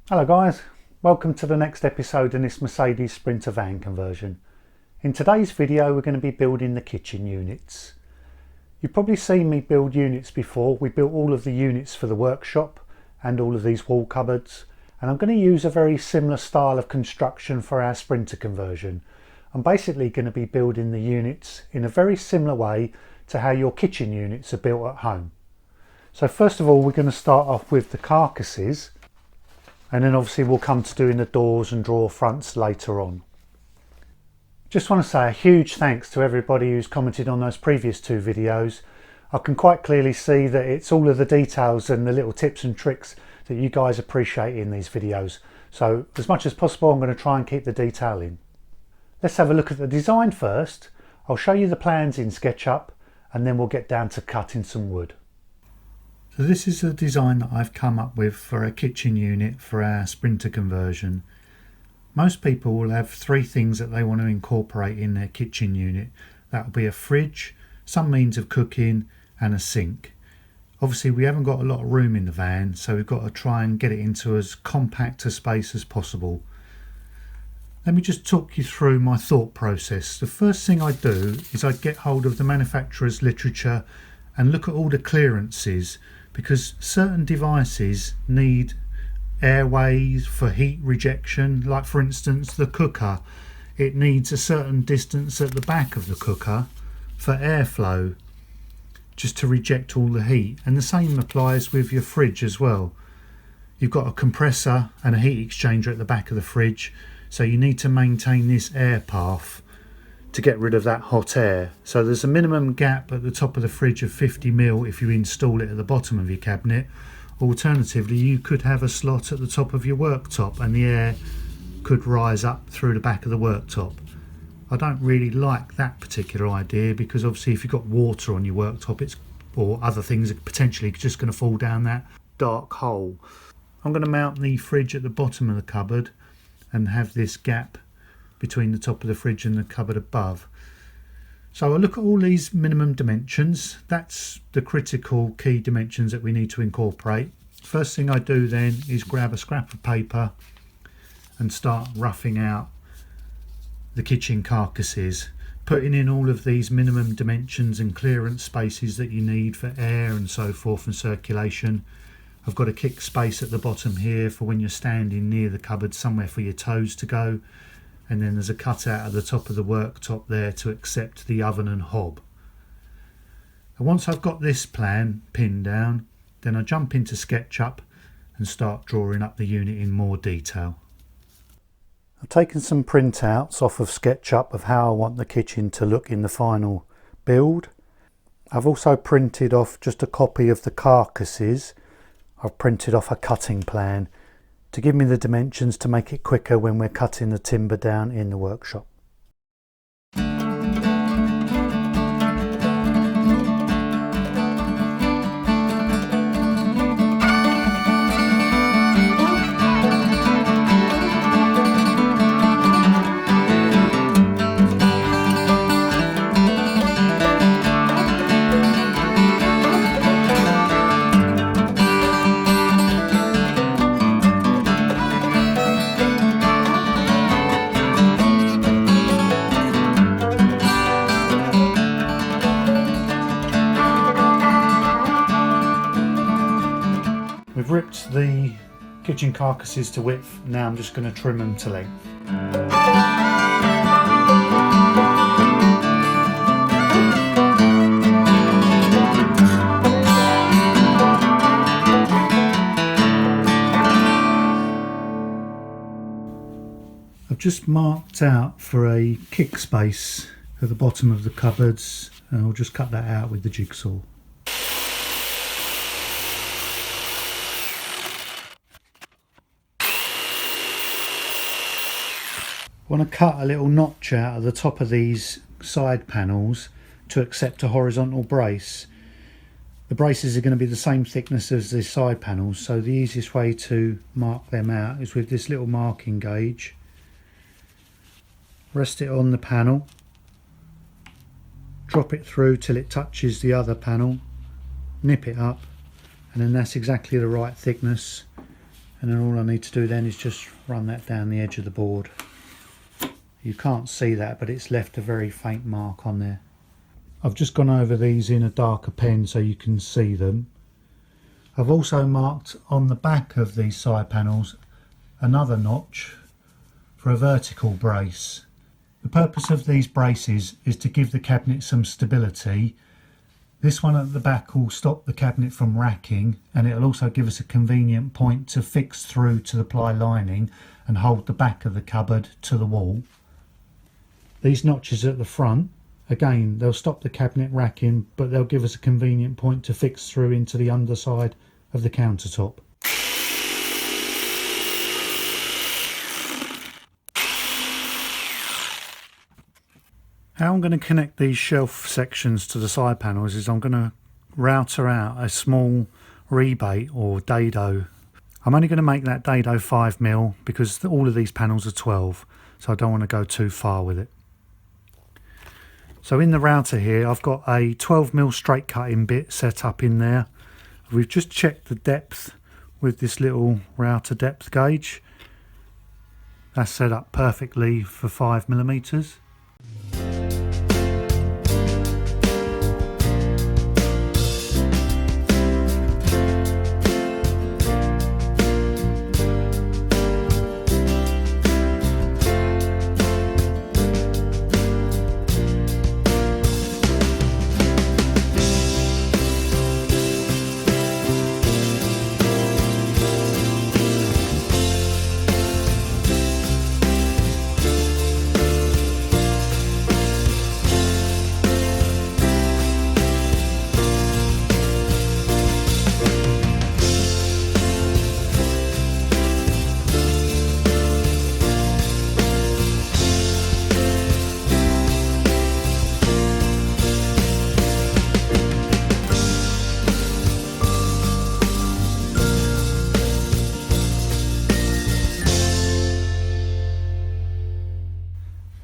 Hello guys, welcome to the next episode in this Mercedes Sprinter van conversion. In today's video we're going to be building the kitchen units. You've probably seen me build units before. We built all of the units for the workshop and all of these wall cupboards, and I'm going to use a very similar style of construction for our Sprinter conversion. I'm basically going to be building the units in a very similar way to how your kitchen units are built at home. So first of all we're going to start off with the carcasses, and then obviously we'll come to doing the doors and drawer fronts later on. Just want to say a huge thanks to everybody who's commented on those previous two videos. I can quite clearly see that it's all of the details and the little tips and tricks that you guys appreciate in these videos. So as much as possible I'm going to try and keep the detail in. Let's have a look at the design first. I'll show you the plans in SketchUp and then we'll get down to cutting some wood. So this is the design that I've come up with for a kitchen unit for our Sprinter conversion. Most people will have three things that they want to incorporate in their kitchen unit. That will be a fridge, some means of cooking and a sink. Obviously we haven't got a lot of room in the van, so we've got to try and get it into as compact a space as possible. Let me just talk you through my thought process. The first thing I do is I get hold of the manufacturer's literature and look at all the clearances, because certain devices need airways for heat rejection. Like for instance the cooker, it needs a certain distance at the back of the cooker for airflow, just to reject all the heat. And the same applies with your fridge as well. You've got a compressor and a heat exchanger at the back of the fridge, so you need to maintain this air path to get rid of that hot air. So there's a minimum gap at the top of the fridge of 50mm if you install it at the bottom of your cabinet. Alternatively, you could have a slot at the top of your worktop and the air could rise up through the back of the worktop. I don't really like that particular idea, because obviously if you've got water on your worktop or other things, are potentially just going to fall down that dark hole. I'm going to mount the fridge at the bottom of the cupboard and have this gap between the top of the fridge and the cupboard above. So I look at all these minimum dimensions. That's the critical key dimensions that we need to incorporate. First thing I do then is grab a scrap of paper and start roughing out the kitchen carcasses, putting in all of these minimum dimensions and clearance spaces that you need for air and so forth and circulation. I've got a kick space at the bottom here for when you're standing near the cupboard, somewhere for your toes to go. And then there's a cutout at the top of the worktop there to accept the oven and hob. And once I've got this plan pinned down, then I jump into SketchUp and start drawing up the unit in more detail. I've taken some printouts off of SketchUp of how I want the kitchen to look in the final build. I've also printed off just a copy of the carcasses. I've printed off a cutting plan to give me the dimensions to make it quicker when we're cutting the timber down in the workshop. We've ripped the kitchen carcasses to width, now I'm just going to trim them to length. I've just marked out for a kick space at the bottom of the cupboards, and I'll just cut that out with the jigsaw. I want to cut a little notch out of the top of these side panels to accept a horizontal brace. The braces are going to be the same thickness as the side panels, so the easiest way to mark them out is with this little marking gauge. Rest it on the panel, drop it through till it touches the other panel, nip it up, and then that's exactly the right thickness, and then all I need to do then is just run that down the edge of the board. You can't see that, but it's left a very faint mark on there. I've just gone over these in a darker pen so you can see them. I've also marked on the back of these side panels another notch for a vertical brace. The purpose of these braces is to give the cabinet some stability. This one at the back will stop the cabinet from racking, and it'll also give us a convenient point to fix through to the ply lining and hold the back of the cupboard to the wall. These notches at the front, again, they'll stop the cabinet racking, but they'll give us a convenient point to fix through into the underside of the countertop. How I'm going to connect these shelf sections to the side panels is I'm going to router out a small rebate or dado. I'm only going to make that dado 5mm because all of these panels are 12, so I don't want to go too far with it. So in the router here I've got a 12mm straight cutting bit set up in there. We've just checked the depth with this little router depth gauge. That's set up perfectly for 5mm.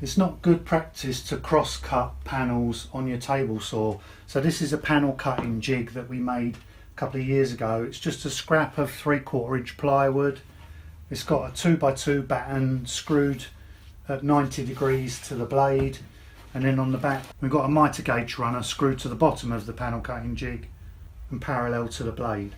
It's not good practice to cross cut panels on your table saw. So this is a panel cutting jig that we made a couple of years ago. It's just a scrap of 3/4 inch plywood. It's got a 2x2 batten screwed at 90 degrees to the blade, and then on the back we've got a mitre gauge runner screwed to the bottom of the panel cutting jig and parallel to the blade.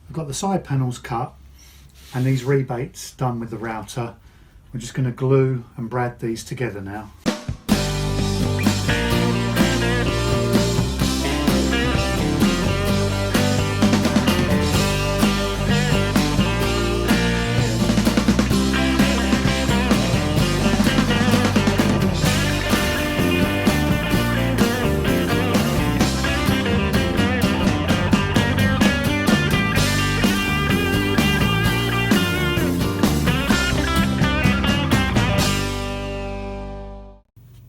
I've got the side panels cut and these rebates done with the router. We're just going to glue and brad these together now.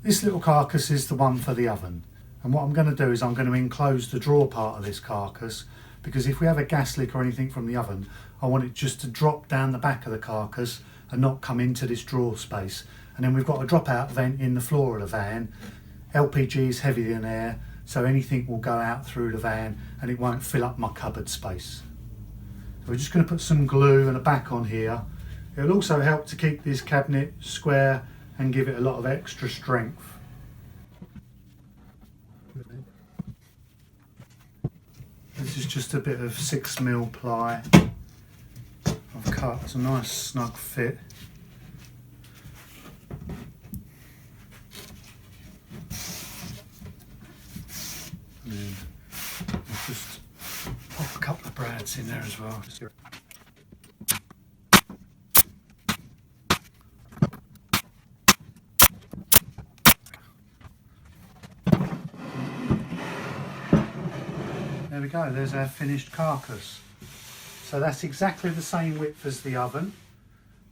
This little carcass is the one for the oven, and what I'm going to do is I'm going to enclose the drawer part of this carcass, because if we have a gas leak or anything from the oven, I want it just to drop down the back of the carcass and not come into this drawer space. And then we've got a drop out vent in the floor of the van. LPG is heavier than air, so anything will go out through the van and it won't fill up my cupboard space. So we're just going to put some glue and a back on here. It'll also help to keep this cabinet square and give it a lot of extra strength. This is just a bit of 6mm ply I've cut. It's a nice snug fit. And then I'll just pop a couple of brads in there as well. There we go, there's our finished carcass. So that's exactly the same width as the oven.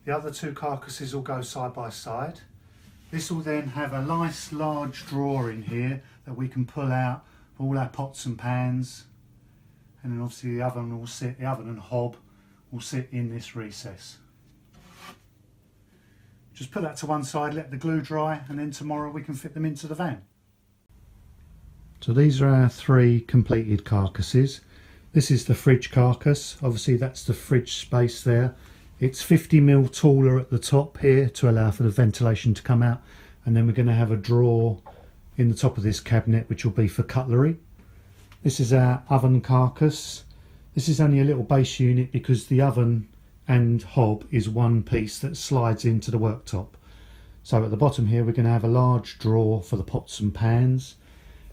The other two carcasses will go side by side. This will then have a nice large drawer in here that we can pull out for all our pots and pans. And then obviously the oven and hob will sit in this recess. Just put that to one side, let the glue dry, and then tomorrow we can fit them into the van. So these are our 3 completed carcasses. This is the fridge carcass, obviously that's the fridge space there. It's 50mm taller at the top here to allow for the ventilation to come out, and then we're going to have a drawer in the top of this cabinet which will be for cutlery. This is our oven carcass. This is only a little base unit because the oven and hob is one piece that slides into the worktop. So at the bottom here we're going to have a large drawer for the pots and pans,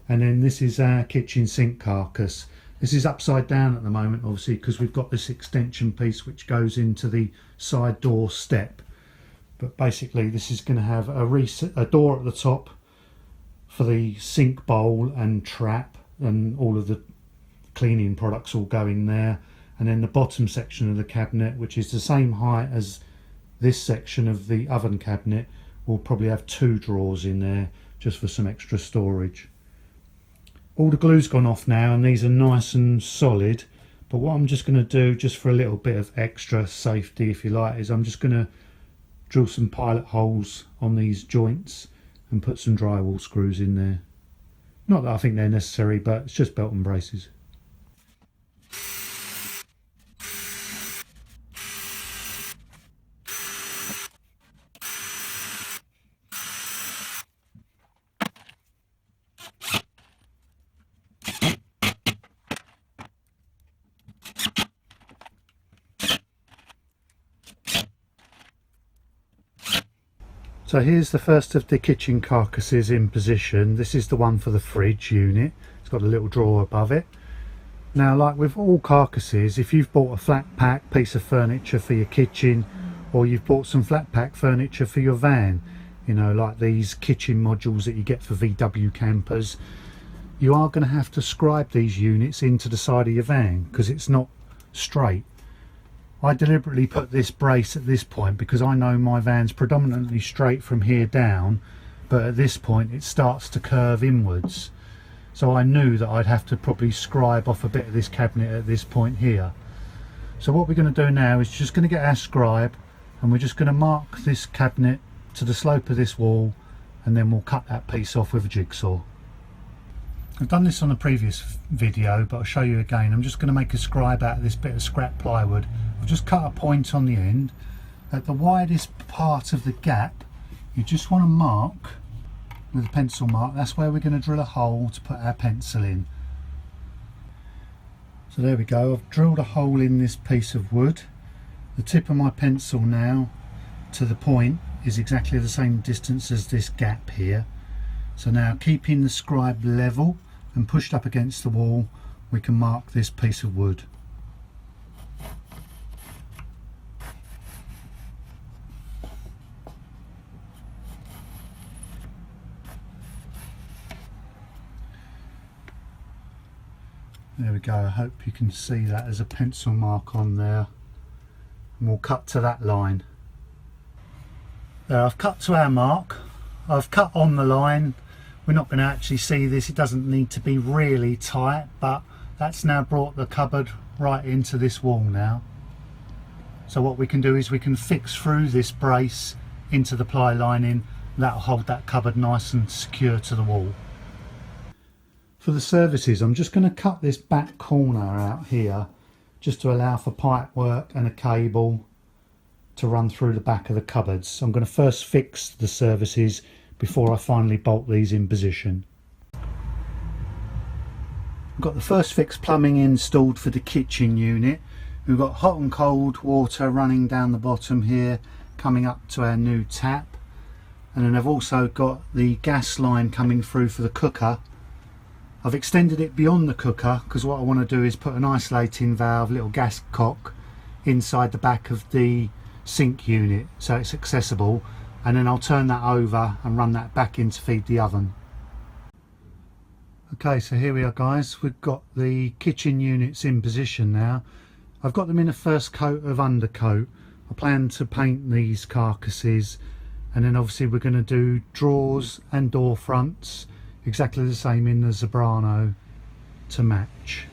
and then this is our kitchen sink carcass. This is upside down at the moment obviously because we've got this extension piece which goes into the side door step, but basically this is going to have a door at the top for the sink bowl and trap, and all of the cleaning products all go in there, and then the bottom section of the cabinet, which is the same height as this section of the oven cabinet, will probably have 2 drawers in there just for some extra storage. All the glue's gone off now and these are nice and solid, but what I'm just going to do, just for a little bit of extra safety if you like, is I'm just going to drill some pilot holes on these joints and put some drywall screws in there. Not that I think they're necessary, but it's just belt and braces. So here's the first of the kitchen carcasses in position. This is the one for the fridge unit. It's got a little drawer above it. Now, like with all carcasses, if you've bought a flat pack piece of furniture for your kitchen, or you've bought some flat pack furniture for your van, you know, like these kitchen modules that you get for VW campers, you are going to have to scribe these units into the side of your van because it's not straight. I deliberately put this brace at this point because I know my van's predominantly straight from here down, but at this point it starts to curve inwards. So I knew that I'd have to probably scribe off a bit of this cabinet at this point here. So what we're going to do now is just going to get our scribe and we're just going to mark this cabinet to the slope of this wall, and then we'll cut that piece off with a jigsaw. I've done this on a previous video, but I'll show you again. I'm just going to make a scribe out of this bit of scrap plywood. I've just cut a point on the end. At the widest part of the gap, you just want to mark with a pencil mark. That's where we're going to drill a hole to put our pencil in. So there we go. I've drilled a hole in this piece of wood. The tip of my pencil now to the point is exactly the same distance as this gap here. So now, keeping the scribe level and pushed up against the wall, we can mark this piece of wood. There we go. I hope you can see that as a pencil mark on there, and we'll cut to that line. There, I've cut to our mark. I've cut on the line. We're not going to actually see this, it doesn't need to be really tight, but that's now brought the cupboard right into this wall now. So what we can do is we can fix through this brace into the ply lining. That'll hold that cupboard nice and secure to the wall. For the services, I'm just going to cut this back corner out here just to allow for pipe work and a cable to run through the back of the cupboards. So I'm going to first fix the services before I finally bolt these in position. I've got the first fixed plumbing installed for the kitchen unit. We've got hot and cold water running down the bottom here, coming up to our new tap, and then I've also got the gas line coming through for the cooker. I've extended it beyond the cooker because what I want to do is put an isolating valve, little gas cock, inside the back of the sink unit so it's accessible, and then I'll turn that over and run that back in to feed the oven. Okay, so here we are guys, we've got the kitchen units in position now. I've got them in a first coat of undercoat. I plan to paint these carcasses, and then obviously we're going to do drawers and door fronts exactly the same in the Zebrano to match.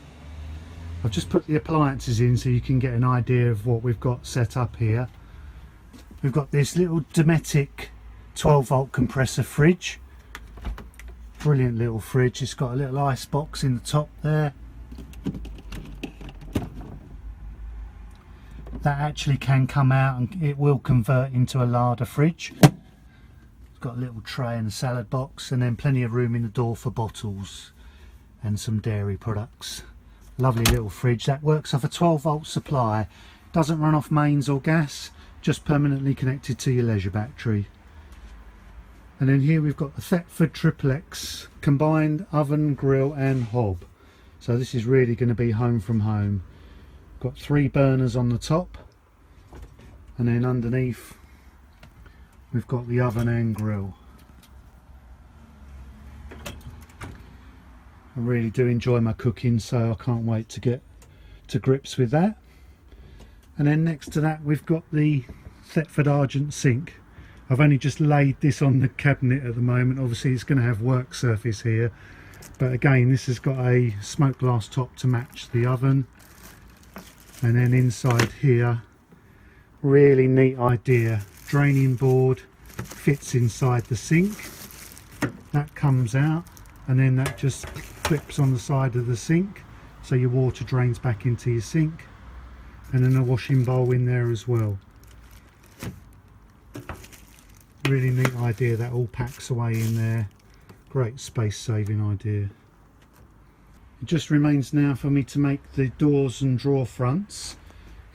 I've just put the appliances in so you can get an idea of what we've got set up here. We've got this little Dometic 12-volt compressor fridge. Brilliant little fridge. It's got a little ice box in the top there. That actually can come out and it will convert into a larder fridge. It's got a little tray and a salad box, and then plenty of room in the door for bottles and some dairy products. Lovely little fridge that works off a 12-volt supply. Doesn't run off mains or gas, just permanently connected to your leisure battery. And then here we've got the Thetford XXX combined oven, grill and hob. So this is really going to be home from home. Got 3 burners on the top, and then underneath we've got the oven and grill. I really do enjoy my cooking, so I can't wait to get to grips with that. And then next to that we've got the Thetford Argent sink. I've only just laid this on the cabinet at the moment. Obviously it's going to have work surface here, but again this has got a smoke glass top to match the oven. And then inside here, really neat idea, draining board fits inside the sink. That comes out and then that just clips on the side of the sink, so your water drains back into your sink. And then a washing bowl in there as well. Really neat idea, that all packs away in there. Great space saving idea. It just remains now for me to make the doors and drawer fronts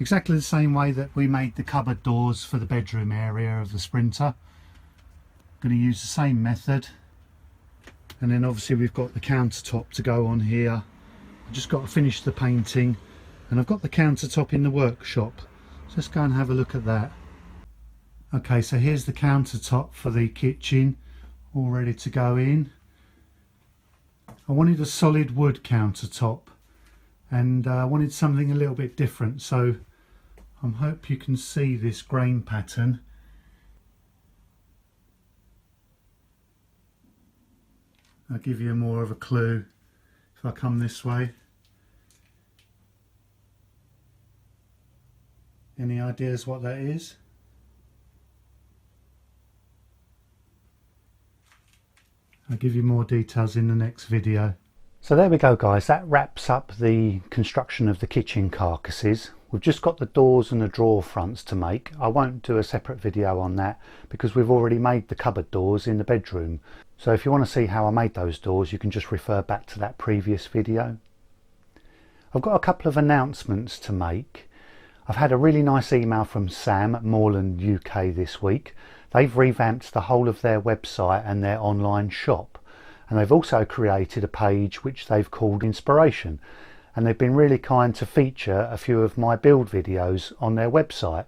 exactly the same way that we made the cupboard doors for the bedroom area of the Sprinter. Going to use the same method, and then obviously we've got the countertop to go on here. I've just got to finish the painting, and I've got the countertop in the workshop, so let's go and have a look at that. Okay, so here's the countertop for the kitchen, all ready to go in. I wanted a solid wood countertop, and I wanted something a little bit different, so I hope you can see this grain pattern. I'll give you more of a clue if I come this way. Any ideas what that is? I'll give you more details in the next video. So there we go guys, that wraps up the construction of the kitchen carcasses. We've just got the doors and the drawer fronts to make. I won't do a separate video on that because we've already made the cupboard doors in the bedroom. So if you want to see how I made those doors, you can just refer back to that previous video. I've got a couple of announcements to make. I've had a really nice email from Sam at Morland UK this week. They've revamped the whole of their website and their online shop, and they've also created a page which they've called Inspiration, and they've been really kind to feature a few of my build videos on their website.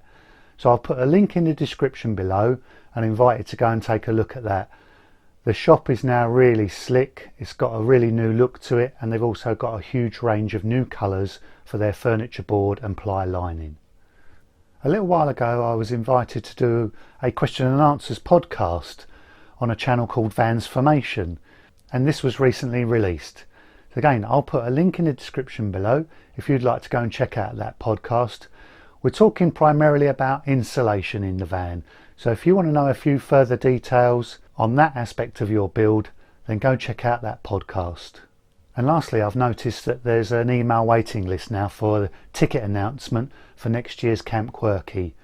So I'll put a link in the description below and invite you to go and take a look at that. The shop is now really slick, it's got a really new look to it, and they've also got a huge range of new colours for their furniture board and ply lining. A little while ago I was invited to do a question and answers podcast on a channel called Vansformation, and this was recently released. So again, I'll put a link in the description below if you'd like to go and check out that podcast. We're talking primarily about insulation in the van, so if you want to know a few further details on that aspect of your build, then go check out that podcast. And lastly, I've noticed that there's an email waiting list now for the ticket announcement for next year's Camp Quirky.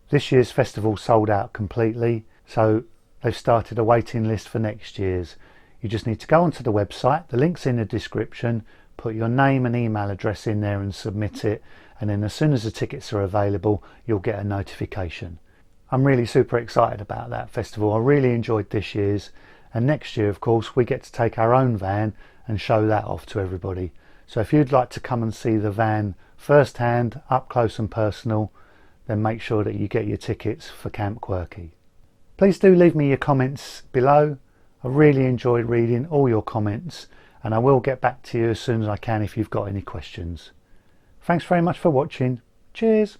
This year's festival sold out completely, so they've started a waiting list for next year's. You just need to go onto the website, the link's in the description, put your name and email address in there and submit it, and then as soon as the tickets are available, you'll get a notification. I'm really super excited about that festival. I really enjoyed this year's, and next year of course we get to take our own van and show that off to everybody. So if you'd like to come and see the van firsthand, up close and personal, then make sure that you get your tickets for Camp Quirky. Please do leave me your comments below. I really enjoyed reading all your comments, and I will get back to you as soon as I can if you've got any questions. Thanks very much for watching. Cheers.